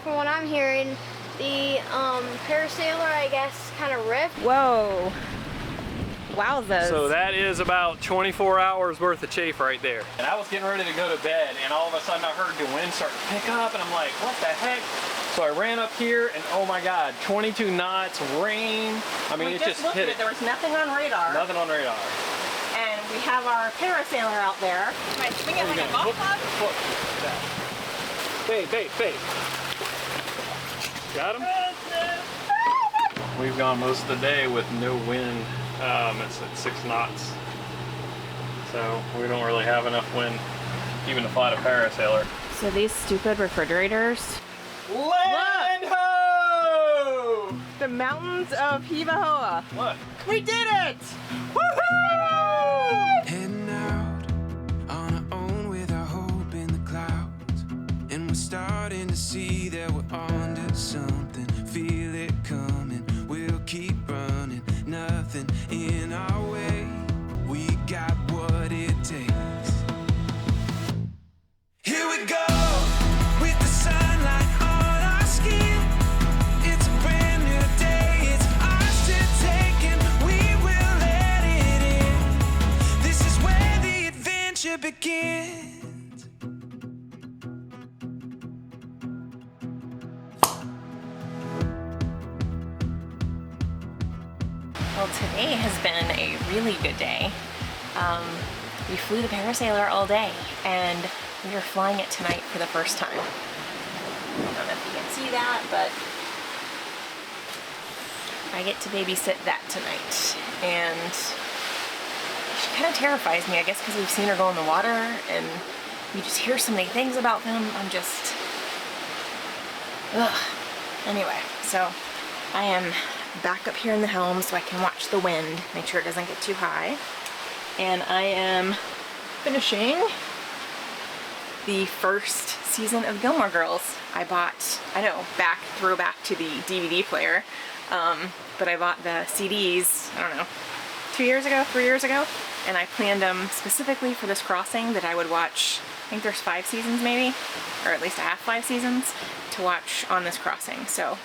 from what I'm hearing, the parasailer, I guess, kind of ripped. Whoa. Wowzers. So that is about 24 hours worth of chafe right there. And I was getting ready to go to bed, and all of a sudden I heard the wind start to pick up, and I'm like, what the heck? So I ran up here, and oh my God, 22 knots, rain. I mean, it just hit it. There was nothing on radar. Nothing on radar. And we have our parasailer out there. Am I swinging like a golf club? Look. Bait. Got him? We've gone most of the day with no wind. It's at 6 knots. So we don't really have enough wind even to fly the parasailer. So these stupid refrigerators. Land ho! The mountains of Hiva Oa. What? We did it! Woohoo! Heading out on our own with our hope in the clouds. And we're starting to see that we're onto something. Feel it coming, we'll keep running. Nothing in our way. We got what it takes. Here we go with the sunlight on our skin. It's a brand new day. It's ours to take, and we will let it in. This is where the adventure begins. Well, today has been a really good day. We flew the parasailer all day, and we are flying it tonight for the first time. I don't know if you can see that, but I get to babysit that tonight. And she kind of terrifies me, I guess, because we've seen her go in the water, and you just hear so many things about them. I'm just... ugh. Anyway, so I am back up here in the helm so I can watch the wind, make sure it doesn't get too high. And I am finishing the first season of Gilmore Girls. I bought, I know, throwback to the DVD player, but I bought the CDs, I don't know, 3 years ago, and I planned them specifically for this crossing that I would watch. I think there's 5 seasons maybe, or at least I have 5 seasons to watch on this crossing. So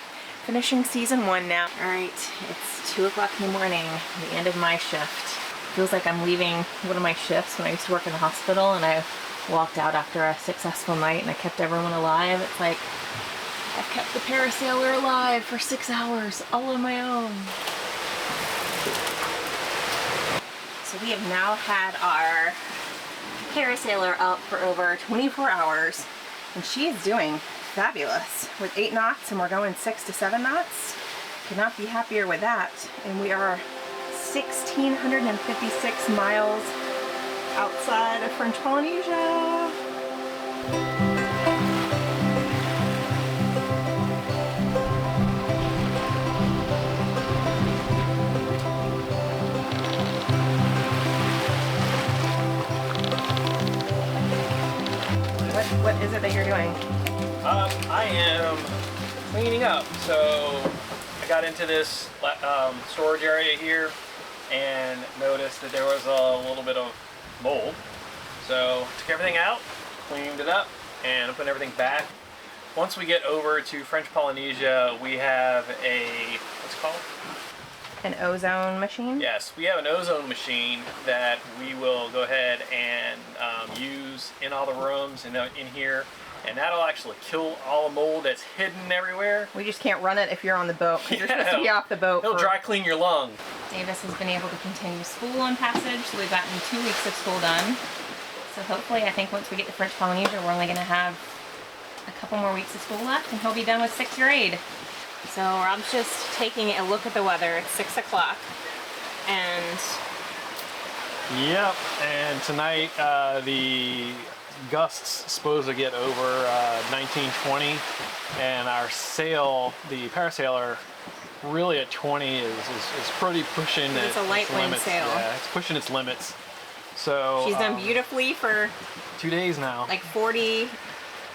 finishing season 1 now. Alright, it's 2 o'clock in the morning, the end of my shift. Feels like I'm leaving one of my shifts when I used to work in the hospital, and I walked out after a successful night and I kept everyone alive. It's like I've kept the parasailer alive for 6 hours all on my own. So we have now had our parasailer up for over 24 hours, and she is doing fabulous with 8 knots, and we're going 6 to 7 knots. Could not be happier with that. And we are 1,656 miles outside of French Polynesia. What is it that you're doing? I am cleaning up. So I got into this storage area here and noticed that there was a little bit of mold. So took everything out, cleaned it up, and I'm putting everything back. Once we get over to French Polynesia, we have a, what's it called? An ozone machine? Yes, we have an ozone machine that we will go ahead and use in all the rooms and in here, and that'll actually kill all the mold that's hidden everywhere. We just can't run it if you're on the boat, because you're supposed to be off the boat. It'll dry clean your lung. Davis has been able to continue school on passage, so we've gotten 2 weeks of school done. So hopefully, I think once we get to French Polynesia, we're only going to have a couple more weeks of school left, and he'll be done with 6th grade. So Rob's just taking a look at the weather. It's 6 o'clock, and yep, and tonight the gusts supposed to get over 19, 20, and our sail, the parasailer, really at 20 is pretty pushing it's a light wind limits. sail. Yeah, it's pushing its limits. So she's done beautifully for 2 days now. Like 40,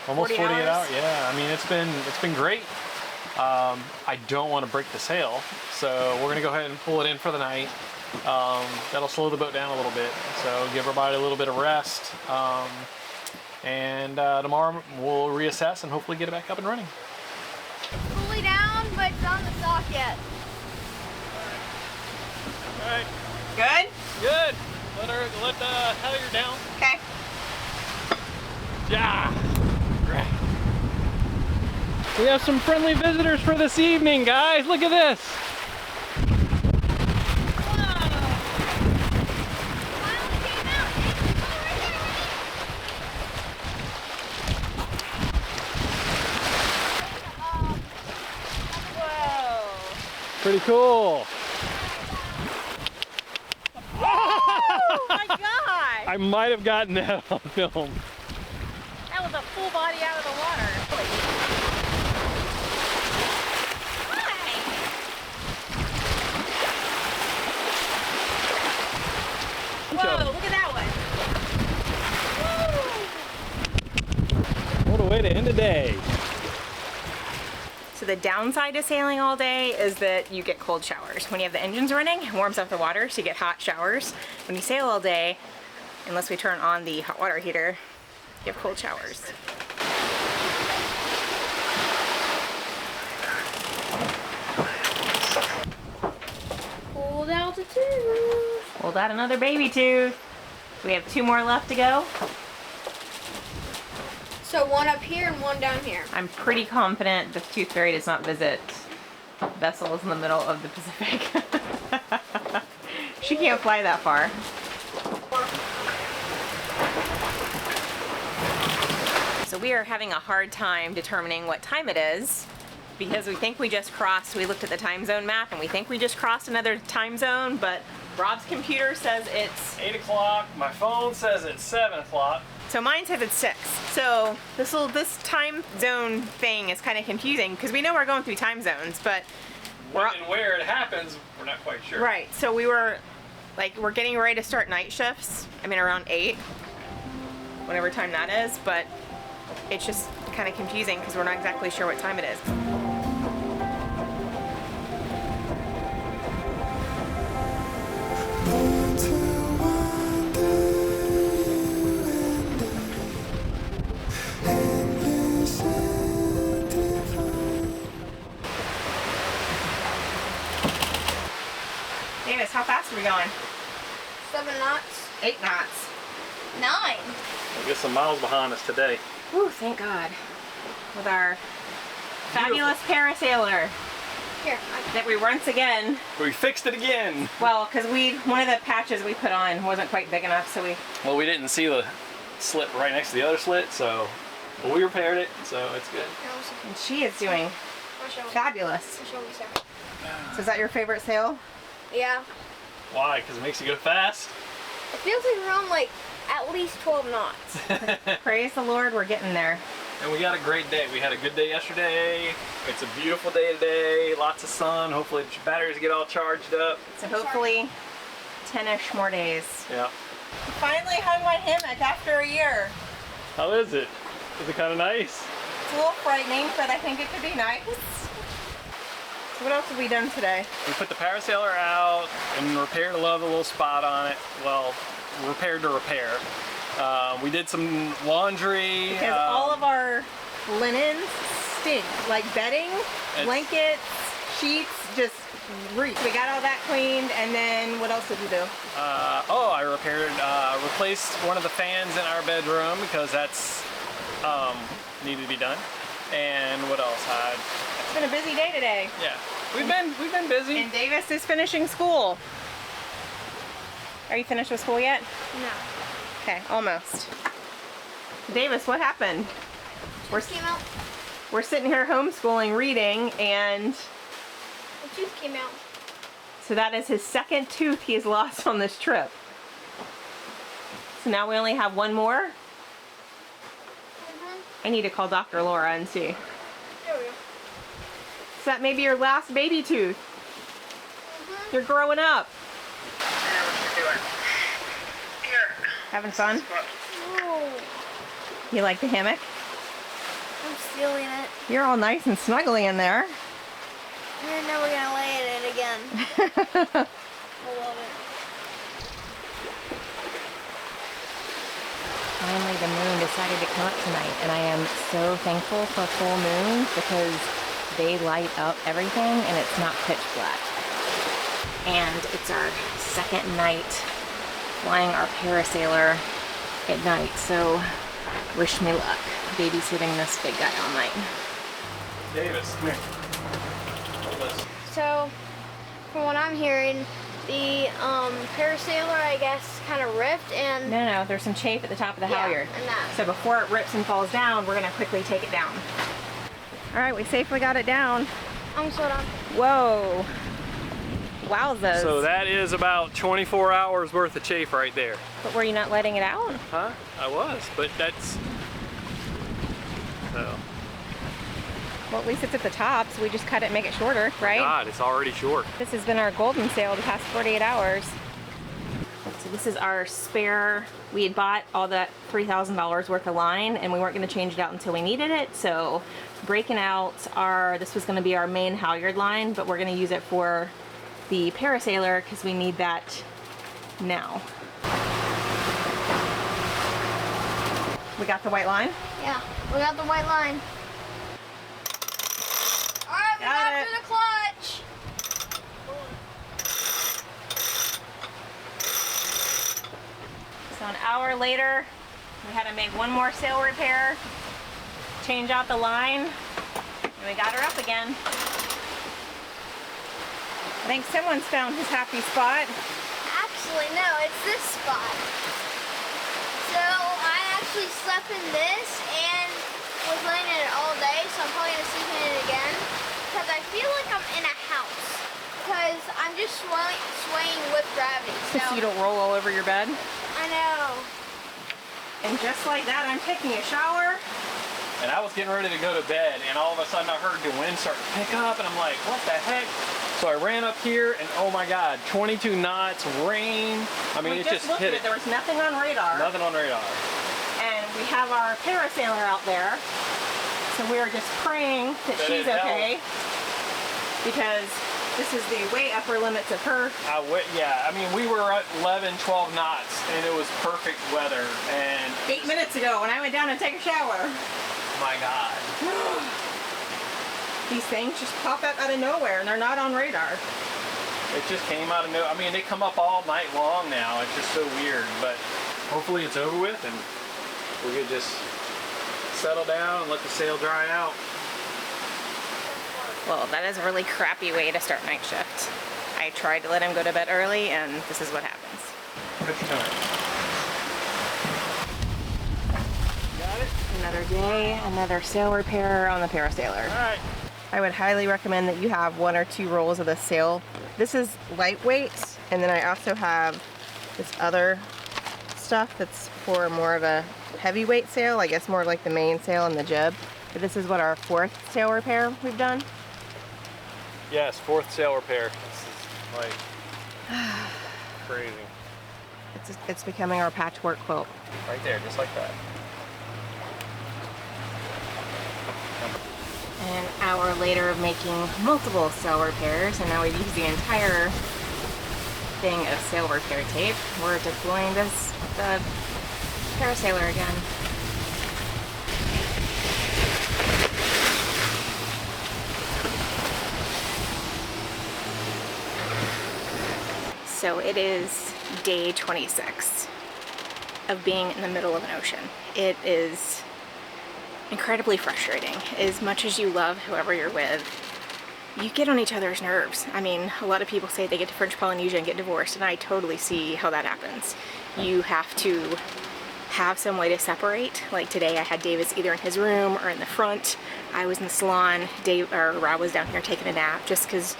almost 40 48 hours. hours. Yeah, I mean it's been great. I don't want to break the sail, so we're gonna go ahead and pull it in for the night. That'll slow the boat down a little bit, so give everybody a little bit of rest. And tomorrow we'll reassess and hopefully get it back up and running. it's on the sock yet. All right. Good? Good. Let the halyard down. Okay. Yeah. Great. We have some friendly visitors for this evening, guys. Look at this. Pretty cool. Oh my god! I might have gotten that on film. That was a full body out of the water. Hi! Whoa, look at that one. What a way to end the day. So the downside to sailing all day is that you get cold showers. When you have the engines running, it warms up the water, so you get hot showers. When you sail all day, unless we turn on the hot water heater, you have cold showers. Pulled out the tooth. Pulled out another baby tooth. We have 2 more left to go. So one up here and one down here. I'm pretty confident the tooth fairy does not visit vessels in the middle of the Pacific. She can't fly that far. So we are having a hard time determining what time it is because we think we just crossed, we looked at the time zone map and we think we just crossed another time zone, but Rob's computer says it's 8 o'clock. My phone says it's 7 o'clock. So mine says it's 6. So this time zone thing is kind of confusing because we know we're going through time zones, but When and where it happens, we're not quite sure. right. So we're getting ready to start night shifts. I mean around 8, whatever time that is, but it's just kind of confusing because we're not exactly sure what time it is. Davis, how fast are we going? 7 knots. 8 knots. 9. We'll get some miles behind us today. Whew, thank God. With our fabulous parasailer Here. that we once again, We fixed it again. well, because one of the patches we put on wasn't quite big enough, so we, Well, we didn't see the slit right next to the other slit, so well, we repaired it, so it's good. and she is doing fabulous. I'll show you, sir. So is that your favorite sail? Yeah. Why? Because it makes you go fast? It feels like we're on like at least 12 knots. Praise the Lord, we're getting there. And we got a great day. We had a good day yesterday. It's a beautiful day today. Lots of sun. Hopefully the batteries get all charged up. So hopefully 10-ish more days. Yeah. Finally hung my hammock after a year. How is it? Is it kind of nice? It's a little frightening, but I think it could be nice. So what else have we done today? We put the parasailer out and repaired a little spot on it. Well, repaired to repair. We did some laundry. Because all of our linens stink. Like bedding, blankets, sheets, just reek. We got all that cleaned, and then what else did we do? I replaced one of the fans in our bedroom because that's needed to be done. And what else? It's been a busy day today. Yeah, we've been busy. And Davis is finishing school. Are you finished with school yet? No. Okay, almost. Davis, what happened? Tooth came out. We're sitting here homeschooling, reading, and The tooth came out. so that is his second tooth he's lost on this trip. So now we only have one more. I need to call Dr. Laura and see. There we go. So that may be your last baby tooth. You're growing up. Having fun? Oh, You like the hammock? I'm stealing it. You're all nice and snuggly in there. And now we're gonna lay in it again. I love it. Finally, the moon decided to come up tonight, and I am so thankful for full moons because they light up everything and it's not pitch black. And it's our second night flying our parasailer at night, so wish me luck babysitting this big guy all night. Davis, come here. Hold this. So, from what I'm hearing, the parasailer, I guess, kind of ripped and... No, there's some chafe at the top of the Yeah, halyard. and that. So before it rips and falls down, we're gonna quickly take it down. All right, we safely got it down. I'm so done. Whoa. Wowzers. So that is about 24 hours worth of chafe right there. But were you not letting it out? Huh? I was, but that's... So... Well, at least it's at the top, so we just cut it and make it shorter, right? God, it's already short. This has been our golden sail the past 48 hours. So this is our spare. We had bought all that $3,000 worth of line and we weren't going to change it out until we needed it. So breaking out this was going to be our main halyard line, but we're going to use it for the parasailer because we need that now. We got the white line? Yeah, we got the white line. Alright, we got it. through the clutch. So an hour later, we had to make one more sail repair, change out the line, and we got her up again. I think someone's found his happy spot. Actually, no, it's this spot. So I actually slept in this and was laying in it all day, so I'm probably gonna sleep in it again because I feel like I'm in a house because I'm just swaying with gravity. So you don't roll all over your bed. I know. And just like that, I'm taking a shower. And I was getting ready to go to bed, and all of a sudden I heard the wind start to pick up, and I'm like, what the heck? So I ran up here, and oh my God, 22 knots, rain. I mean, We it just hit it. There was nothing on radar. Nothing on radar. And we have our parasailer out there. So we are just praying that she's okay. Because this is the way upper limits of her. Yeah, I mean, we were at 11, 12 knots, and it was perfect weather. And 8 minutes ago when I went down to take a shower. my God. These things just pop up out of nowhere and they're not on radar. It just came out of nowhere. I mean, they come up all night long now. It's just so weird, but hopefully it's over with and we could just settle down and let the sail dry out. Well, that is a really crappy way to start night shift. I tried to let him go to bed early and this is what happens. Good time. Got it? Another day, another sail repair on the parasailer. All right. I would highly recommend that you have 1 or 2 rolls of the sail. This is lightweight, and then I also have this other stuff that's for more of a heavyweight sail, I guess more like the main sail and the jib. But this is what our 4th sail repair we've done. Yes, 4th sail repair. This is like crazy. It's becoming our patchwork quilt. Right there, just like that. An hour later of making multiple sail repairs, and now we've used the entire thing of sail repair tape. We're deploying the parasailer again. So it is day 26 of being in the middle of an ocean. It is incredibly frustrating. As much as you love whoever you're with, you get on each other's nerves. I mean, a lot of people say they get to French Polynesia and get divorced, and I totally see how that happens. You have to have some way to separate. Like today I had Davis either in his room or in the front. I was in the salon, Rob was down here taking a nap just because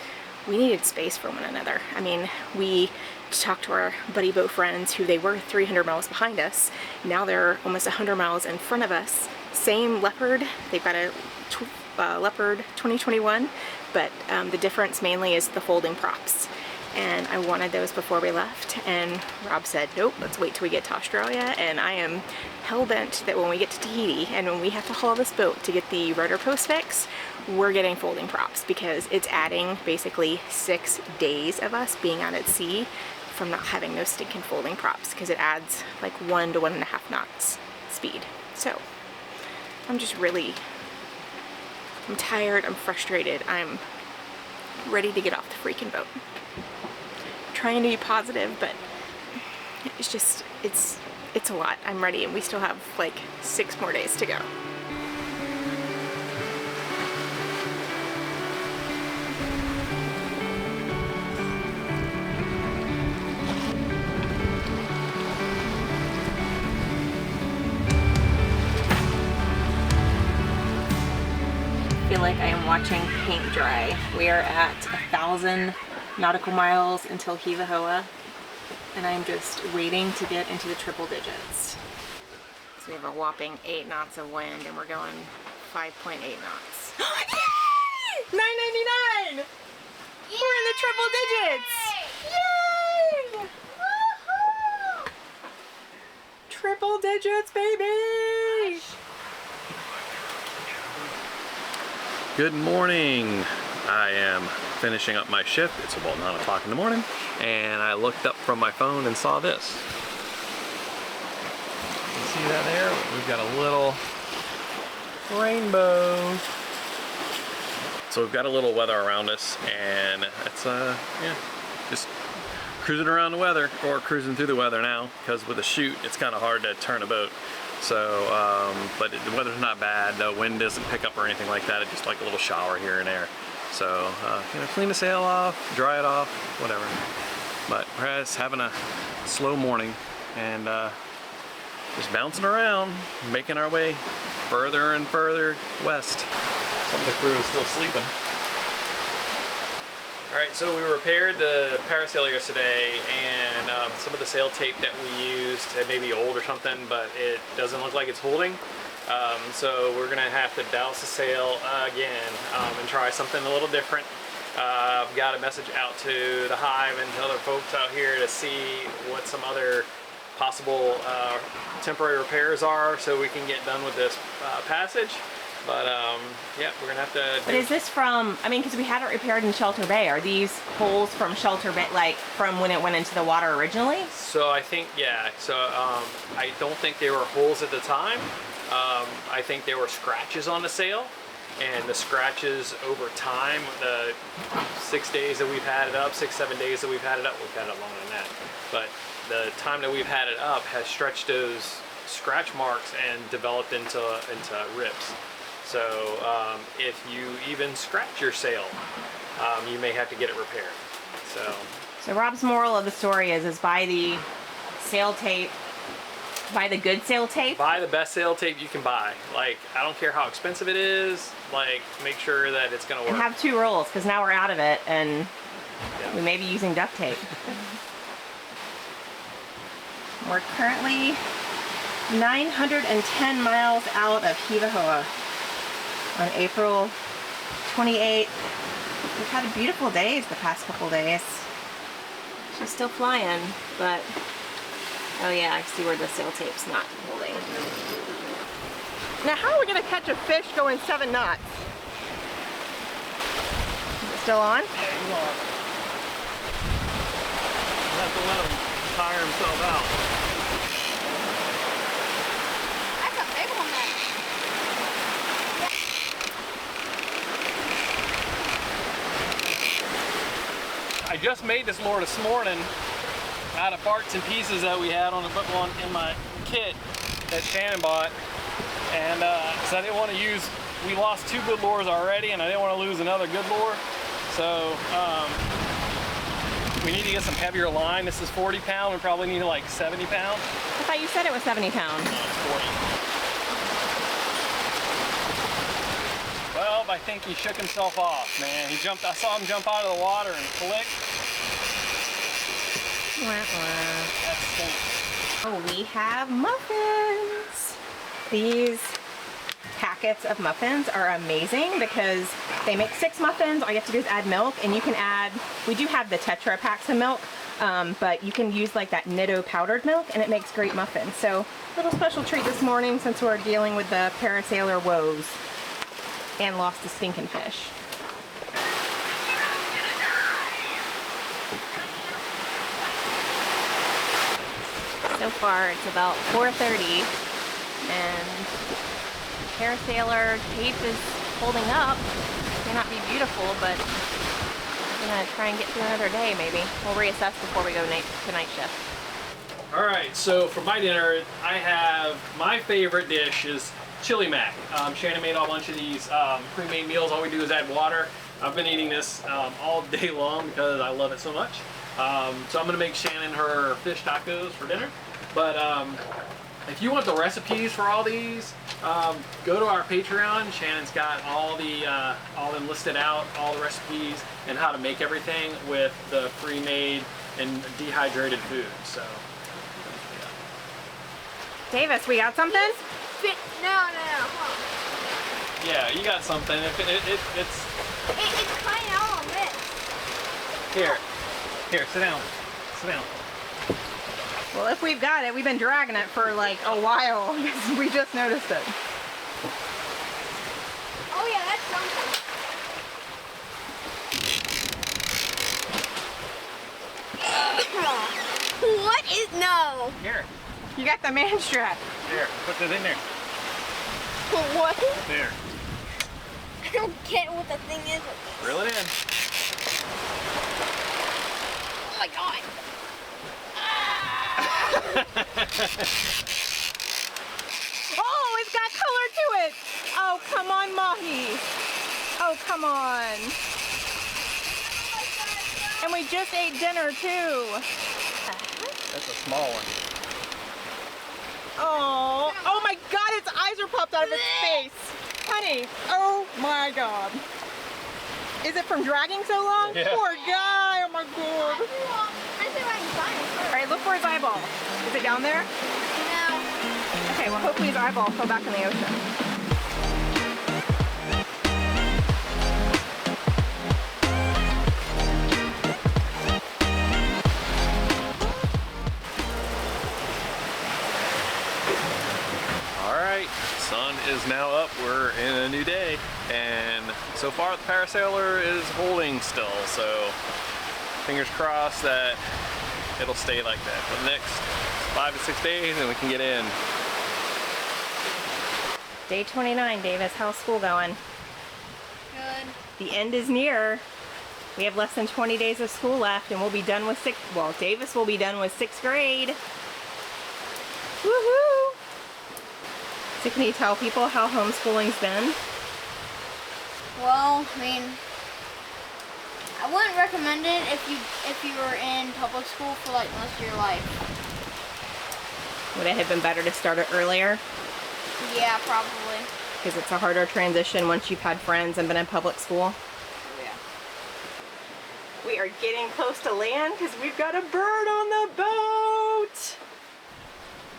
we needed space for one another. I mean, we talked to our buddy boat friends who they were 300 miles behind us. Now they're almost 100 miles in front of us. Same Leopard, they've got a Leopard 2021, but the difference mainly is the folding props. And I wanted those before we left, and Rob said, nope, let's wait till we get to Australia. And I am hell-bent that when we get to Tahiti and when we have to haul this boat to get the rudder post fixed, we're getting folding props because it's adding basically 6 days of us being out at sea from not having those stinking folding props, because it adds like 1 to 1.5 knots speed. So I'm just really I'm tired, I'm frustrated, I'm ready to get off the freaking boat. I'm trying to be positive, but it's just, it's a lot. I'm ready, and we still have like 6 more days to go. I feel like I am watching paint dry. We are at 1,000 nautical miles until Hiva Oa, and I'm just waiting to get into the triple digits. So we have a whopping 8 knots of wind, and we're going 5.8 knots. Yay! $9.99! We're in the triple digits! Yay! Woohoo! Triple digits, baby! Good morning. I am finishing up my shift. It's about 9 o'clock in the morning, and I looked up from my phone and saw this. You see that there? We've got a little rainbow. So we've got a little weather around us, and it's yeah, just cruising around the weather, or cruising through the weather now, because with a chute it's kind of hard to turn a boat. So, but the weather's not bad. The wind doesn't pick up or anything like that. It's just like a little shower here and there. So, you know, clean the sail off, dry it off, whatever. But we're just having a slow morning, and just bouncing around, making our way further and further west. Some of the crew is still sleeping. Alright, so we repaired the parasail yesterday, and some of the sail tape that we used, it may be old or something, but it doesn't look like it's holding. So we're gonna have to douse the sail again and try something a little different. I've got a message out to the Hive and to other folks out here to see what some other possible temporary repairs are, so we can get done with this passage. But yeah, we're gonna have to. But is this from? I mean, because we had it repaired in Shelter Bay. Are these holes from Shelter Bay, like from when it went into the water originally? So I think, yeah. So I don't think they were holes at the time. I think there were scratches on the sail, and the scratches over time, the 6 days that we've had it up, 6-7 days that we've had it up, we've had it longer than that. But the time that we've had it up has stretched those scratch marks and developed into rips. So if you even scratch your sail, you may have to get it repaired. So Rob's moral of the story is buy the sail tape, buy the good sail tape. Buy the best sail tape you can buy. Like, I don't care how expensive it is, like, make sure that it's gonna work. And have 2 rolls, because now we're out of it, and yeah, we may be using duct tape. We're currently 910 miles out of Hiva Oa on April 28th. We've had beautiful days the past couple days. She's still flying, but oh yeah, I see where the sail tape's not holding. Now how are we gonna catch a fish going 7 knots? Is it still on? yeah, he's on. You have to let him tire himself out. That's a big one, man. I just made this lure this morning out of parts and pieces that we had on in my kit that Shannon bought, and so I didn't want to use. We lost 2 good lures already, and I didn't want to lose another good lure. So we need to get some heavier line. This is 40 pound. We probably need like 70 pound. I thought you said it was 70 pounds. No, it's 40. Well, I think he shook himself off, man. He jumped. I saw him jump out of the water and click. That stinks. Oh, we have muffins. These packets of muffins are amazing because they make 6 muffins. All you have to do is add milk, and you can add, we do have the Tetra packs of milk, but you can use like that Nitto powdered milk, and it makes great muffins. So little special treat this morning since we're dealing with the parasailer woes and lost a stinking fish. So far it's about 4:30 and parasailer tape is holding up. May not be beautiful, but we're gonna try and get through another day maybe. We'll reassess before we go to night shift. All right, so for my dinner, I have my favorite dish is chili mac. Shannon made a bunch of these pre-made meals. All we do is add water. I've been eating this all day long because I love it so much. So I'm gonna make Shannon her fish tacos for dinner. But if you want the recipes for all these, go to our Patreon. Shannon's got all them listed out, all the recipes and how to make everything with the pre-made and dehydrated food. So. Davis, we got something? No. Hold on. Yeah, you got something. It's kind of all mixed. Here, sit down. Sit down. Well, if we've got it, we've been dragging it for like a while because we just noticed it. Oh yeah, that's something. What is, no. Here. You got the man strap. Here, put that in there. What? There. I don't get what the thing is. Reel it in. Oh my god. Oh, it's got color to it. Oh, come on, Mahi. Oh, come on. And we just ate dinner too. That's a small one. Oh my god, its eyes are popped out of its face. Honey, oh my god. Is it from dragging so long? Yeah. Poor guy, oh my god. I see if I can find it first. Alright, look for his eyeball. Is it down there? No. Okay, well hopefully his eyeball fell back in the ocean. Sun is now up, we're in a new day, and so far the parasailer is holding still, so fingers crossed that it'll stay like that for the next 5 to 6 days and we can get in. Day 29, Davis, how's school going? Good. The end is near. We have less than 20 days of school left and we'll be done with Davis will be done with 6th grade. Woohoo! So can you tell people how homeschooling's been? Well, I mean, I wouldn't recommend it if you were in public school for like most of your life. Would it have been better to start it earlier? Yeah, probably. Because it's a harder transition once you've had friends and been in public school? Yeah. We are getting close to land because we've got a bird on the boat!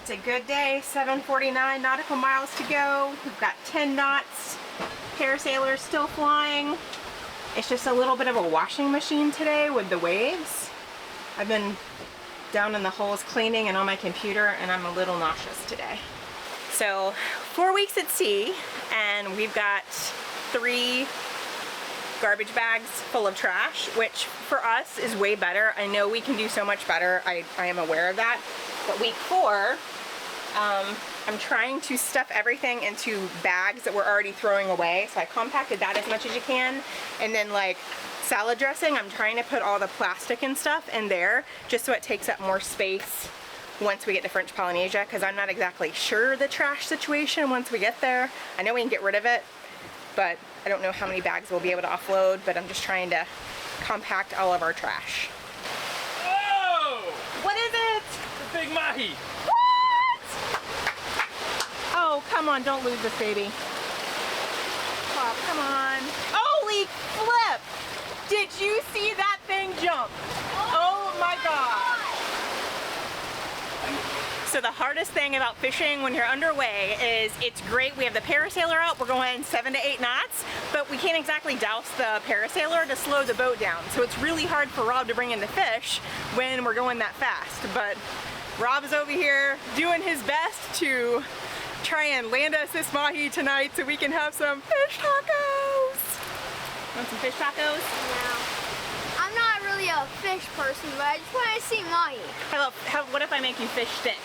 It's a good day, 7:49 nautical miles to go. We've got 10 knots. Parasailer's still flying. It's just a little bit of a washing machine today with the waves. I've been down in the holes cleaning and on my computer and I'm a little nauseous today. So 4 weeks at sea and we've got 3 garbage bags full of trash, which for us is way better. I know we can do so much better. I am aware of that. But week 4, I'm trying to stuff everything into bags that we're already throwing away. So I compacted that as much as you can. And then like salad dressing, I'm trying to put all the plastic and stuff in there just so it takes up more space once we get to French Polynesia, because I'm not exactly sure the trash situation once we get there. I know we can get rid of it, but I don't know how many bags we'll be able to offload, but I'm just trying to compact all of our trash. Whoa! What is it? The big mahi. What? Oh, come on, don't lose this baby. Oh, come on. Holy flip! Did you see that thing jump? Oh my God. So the hardest thing about fishing when you're underway is it's great. We have the parasailer out. We're going 7 to 8 knots, but we can't exactly douse the parasailer to slow the boat down. So it's really hard for Rob to bring in the fish when we're going that fast. But Rob is over here doing his best to try and land us this mahi tonight so we can have some fish tacos. Want some fish tacos? No. I'm not really a fish person, but I just want to see mahi. What if I make you fish sticks?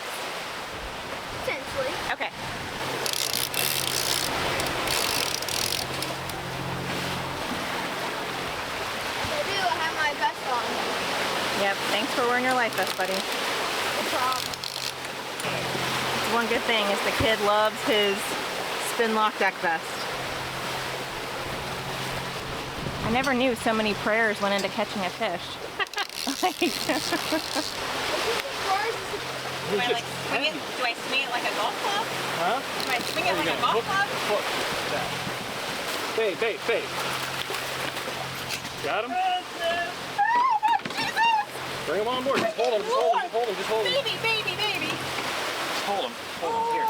Potentially. Okay. fun. Yep, thanks for wearing your life vest, buddy. No problem. It's one good thing is the kid loves his spin lock deck vest. I never knew so many prayers went into catching a fish. Do I swing it like a golf club? Huh? Do I swing it like a golf club? Hook. Bait. Got him? Bring him on board. Just hold him. Just hold him. Baby. Just hold him. Here.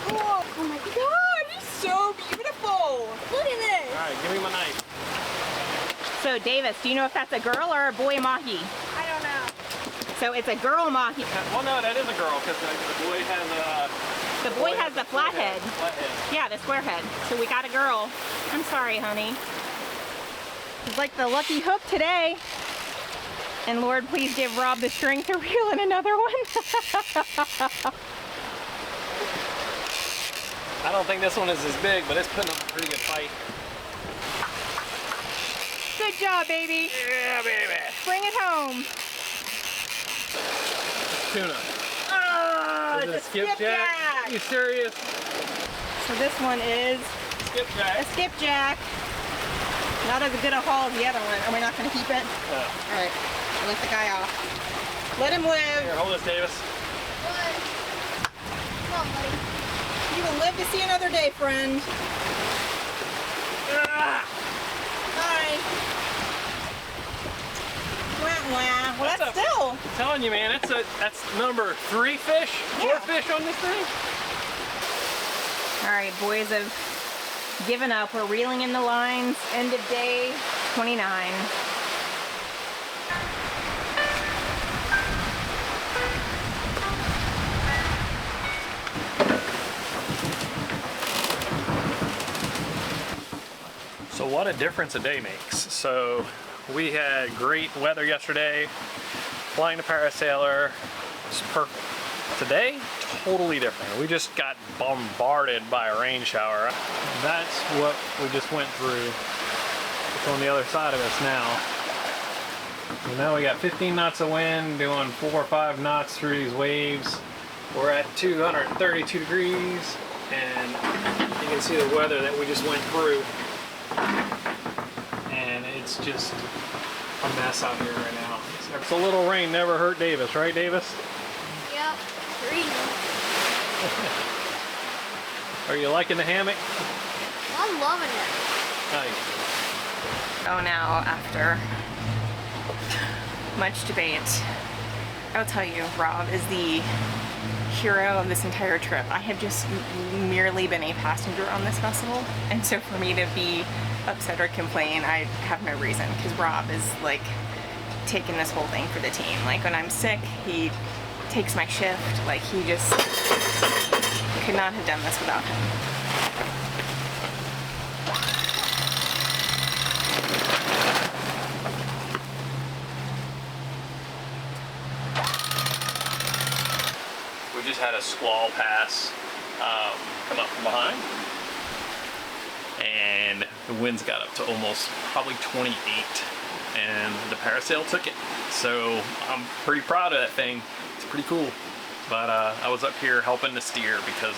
Oh my God, he's so beautiful. Look at this. All right, give me my knife. So Davis, do you know if that's a girl or a boy mahi? I don't know. So it's a girl mahi. Well, no, that is a girl because the boy has a... The boy has the flathead. Flathead. Yeah, the square head. So we got a girl. I'm sorry, honey. It's like the lucky hook today. And Lord, please give Rob the strength to reel in another one. I don't think this one is as big, but it's putting up a pretty good fight. Good job, baby. Yeah, baby. Bring it home. Tuna. Oh, Is it a it's a skipjack. Are you serious? So this one is Skipjack. a skipjack. Not as good a haul as the other one. Are we not going to keep it? No. All right. I'll let the guy off. Let him live. Here, hold this, Davis. What? Come on, buddy. You will live to see another day, friend. Ah! Bye. Wah, wah. Well, That's that's still. I'm telling you, man, that's number 3 fish, 4 Yeah. fish on this thing. All right, boys have given up. We're reeling in the lines. End of day 29. So what a difference a day makes. So we had great weather yesterday, flying the parasailer, it's perfect. Today, totally different. We just got bombarded by a rain shower. That's what we just went through. It's on the other side of us now. And now we got 15 knots of wind, doing 4 or 5 knots through these waves. We're at 232 degrees, and you can see the weather that we just went through. And it's just a mess out here right now. It's a little rain never hurt Davis, right, Davis? Yep. Freezing. Are you liking the hammock? I'm loving it. Nice. So now, after much debate, I'll tell you, Rob is the hero of this entire trip. I have just merely been a passenger on this vessel, and so for me to be upset or complain, I have no reason, because Rob is like taking this whole thing for the team. Like when I'm sick, he takes my shift. Like he just could not have done this without him. We just had a squall pass come up from behind, and the winds got up to almost probably 28, and the parasail took it. So I'm pretty proud of that thing. It's pretty cool. But I was up here helping to steer because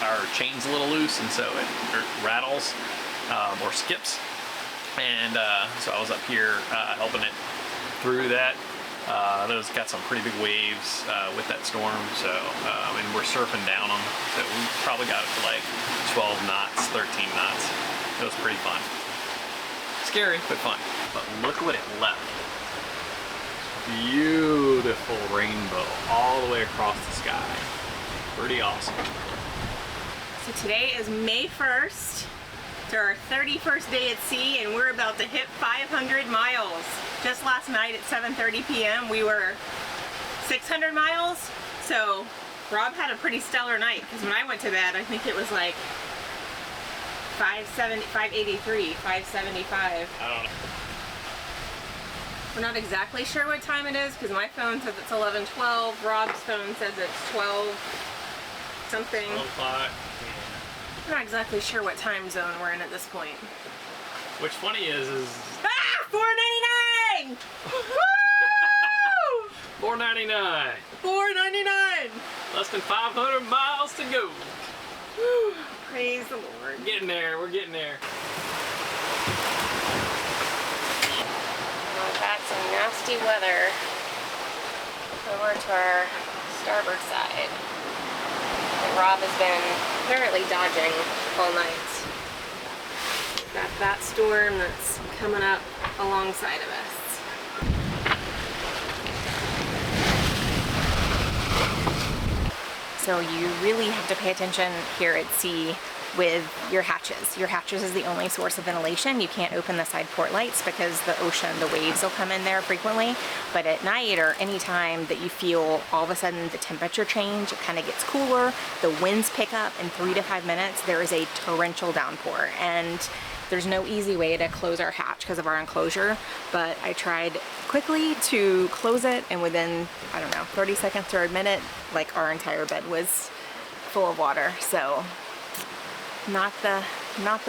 our chain's a little loose, and so it rattles or skips. And so I was up here helping it through that. Those got some pretty big waves with that storm, so and we're surfing down them. So we probably got it to like 12 knots, 13 knots. It was pretty fun. Scary, but fun. But look what it left. Beautiful rainbow all the way across the sky. Pretty awesome. So today is May 1st. It's our 31st day at sea, and we're about to hit 500 miles. Just last night at 7:30 p.m. we were 600 miles. So Rob had a pretty stellar night, because when I went to bed, I think it was like 583, 575. I don't know. We're not exactly sure what time it is, because my phone says it's 11:12. Rob's phone says it's 12 something. 12:05. I'm not exactly sure what time zone we're in at this point. What's funny is Ah! $4.99 going! Woo! $4.99. $4.99. Less than 500 miles to go. Whew. Praise the Lord. We're getting there. We're getting there. We've got some nasty weather over to our starboard side. And Rob has been apparently dodging all night. Got that storm that's coming up alongside of us. So you really have to pay attention here at sea with your hatches. Your hatches is the only source of ventilation. You can't open the side port lights because the ocean, the waves will come in there frequently. But at night or any time that you feel all of a sudden the temperature change, it kind of gets cooler, the winds pick up in 3 to 5 minutes, there is a torrential downpour. And there's no easy way to close our hatch because of our enclosure, but I tried quickly to close it, and within, I don't know, 30 seconds or a minute, like our entire bed was full of water. So not the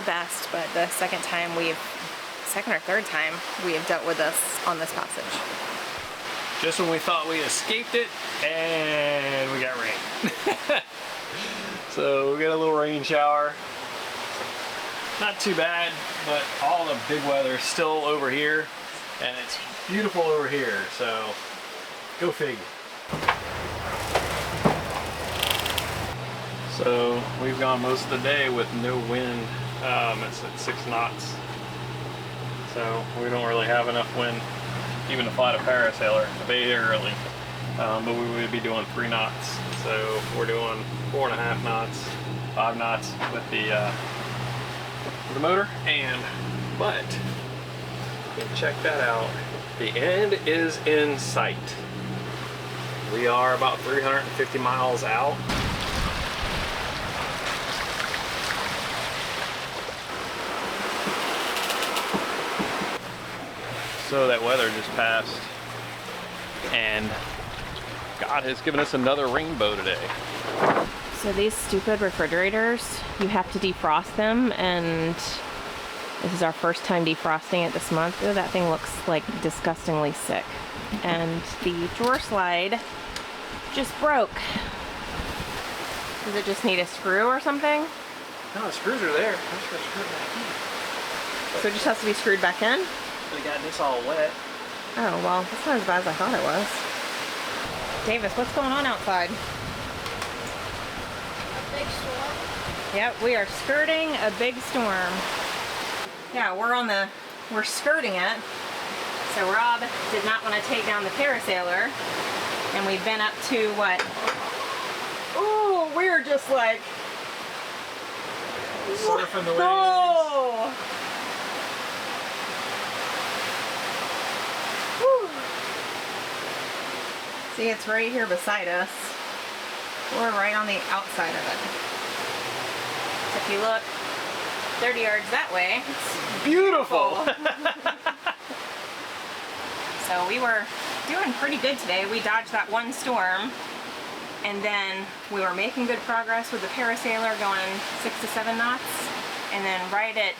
best, but the second or third time we have dealt with this on this passage. Just when we thought we escaped it, and we got rain. So we got a little rain shower. Not too bad, but all the big weather is still over here, and it's beautiful over here, so go figure. So we've gone most of the day with no wind. It's at 6 knots, so we don't really have enough wind even to fly the parasailer very early, but we would be doing 3 knots, so we're doing 4.5 knots, 5 knots with the motor. But check that out, the end is in sight. We are about 350 miles out. So that weather just passed, and God has given us another rainbow today. So these stupid refrigerators, you have to defrost them, and this is our first time defrosting it this month. Ooh, that thing looks like disgustingly sick. And the drawer slide just broke. Does it just need a screw or something? No, the screws are there. I'm sure screw back in. So it just has to be screwed back in? We got this all wet. Oh, well, that's not as bad as I thought it was. Davis, what's going on outside? A big storm. Yep, we are skirting a big storm. Yeah, we're skirting it. So Rob did not want to take down the parasailer, and we've been up to what? Oh, we're just like surfing the waves. Oh. Whew. See, it's right here beside us. We're right on the outside of it. So if you look 30 yards that way, it's Beautiful. So we were doing pretty good today. We dodged that one storm, and then we were making good progress with the parasailer going 6 to 7 knots, and then right at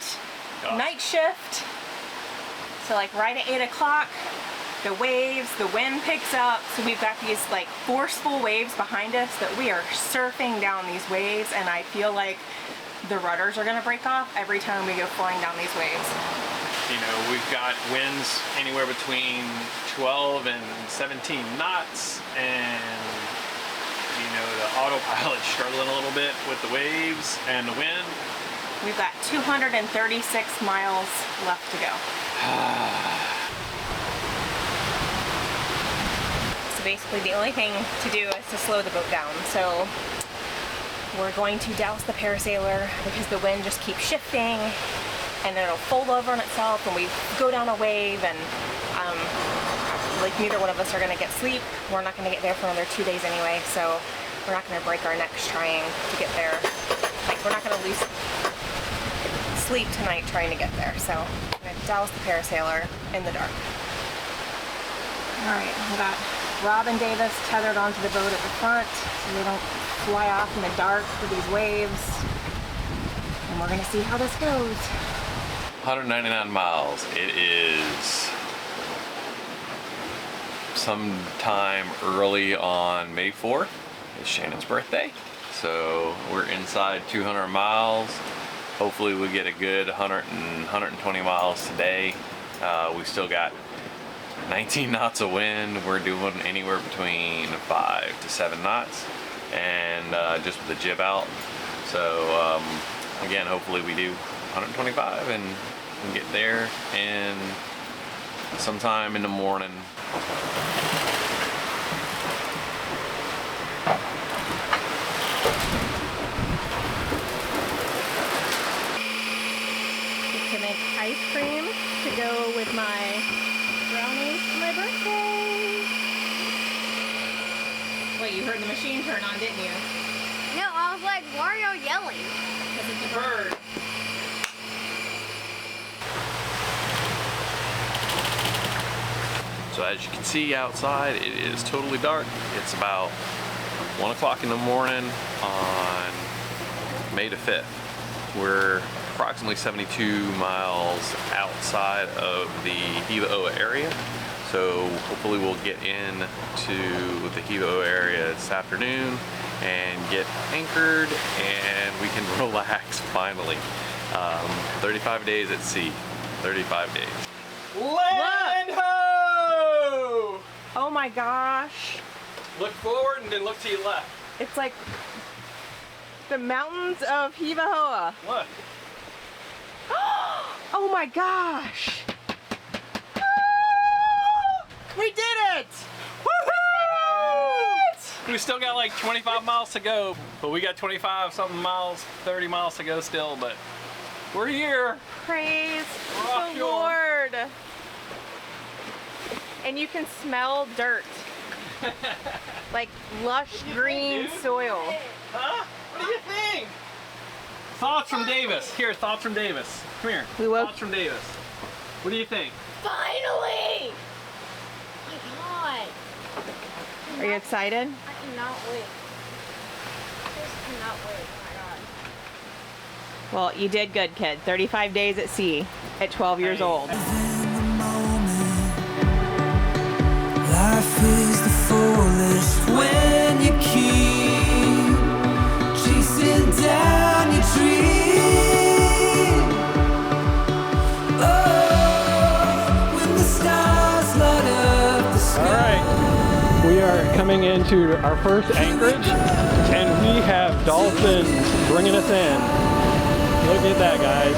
night shift, so like right at 8 o'clock, the waves, the wind picks up, so we've got these like forceful waves behind us that we are surfing down these waves, and I feel like the rudders are gonna break off every time we go flying down these waves. You know, we've got winds anywhere between 12 and 17 knots, and you know, the autopilot's struggling a little bit with the waves and the wind. We've got 236 miles left to go. So basically the only thing to do is to slow the boat down. So we're going to douse the parasailer because the wind just keeps shifting, and then it'll fold over on itself and we go down a wave, and like neither one of us are gonna get sleep. We're not gonna get there for another 2 days anyway, so we're not gonna break our necks trying to get there. Like, we're not gonna lose sleep tonight trying to get there. So I'm gonna douse the parasailer in the dark. All right, we got Rob and Davis tethered onto the boat at the front so they don't fly off in the dark with these waves. And we're gonna see how this goes. 199 miles. It is sometime early on May 4th is Shannon's birthday. So we're inside 200 miles. Hopefully we get a good 120 miles today. We still got 19 knots of wind. We're doing anywhere between 5 to 7 knots, and just with the jib out. So again, hopefully we do 125 and we can get there and sometime in the morning. To make ice cream to go with my brownies for my birthday. Wait, you heard the machine turn on, didn't you? No, I was like, why are y'all yelling? Because it's a bird. So as you can see outside, it is totally dark. It's about 1 o'clock in the morning on May the 5th. We're approximately 72 miles outside of the Hiva Oa area. So hopefully we'll get into the Hiva Oa area this afternoon and get anchored and we can relax finally. 35 days at sea, 35 days. Land ho! Oh my gosh. Look forward and then look to your left. It's like the mountains of Hiva Oa. Look. Oh my gosh. We did it! Woohoo! We still got like 25 miles to go, but we got 25 something miles, 30 miles to go still, but we're here. Praise We're off the shore. Lord. And you can smell dirt. Like lush green dude? soil. Huh? What do you think? Thoughts from Davis. Here, thoughts from Davis. Come here. We woke- Thoughts from Davis. What do you think? Finally! My God. Are you excited? I cannot wait. I just cannot wait. Oh my God. Well, you did good, kid. 35 days at sea at 12 years old. Life is the fullest when you keep chasing down your dream. Oh, when the stars light up the sky. All right, we are coming into our first anchorage, and we have dolphins bringing us in. Look at that, guys.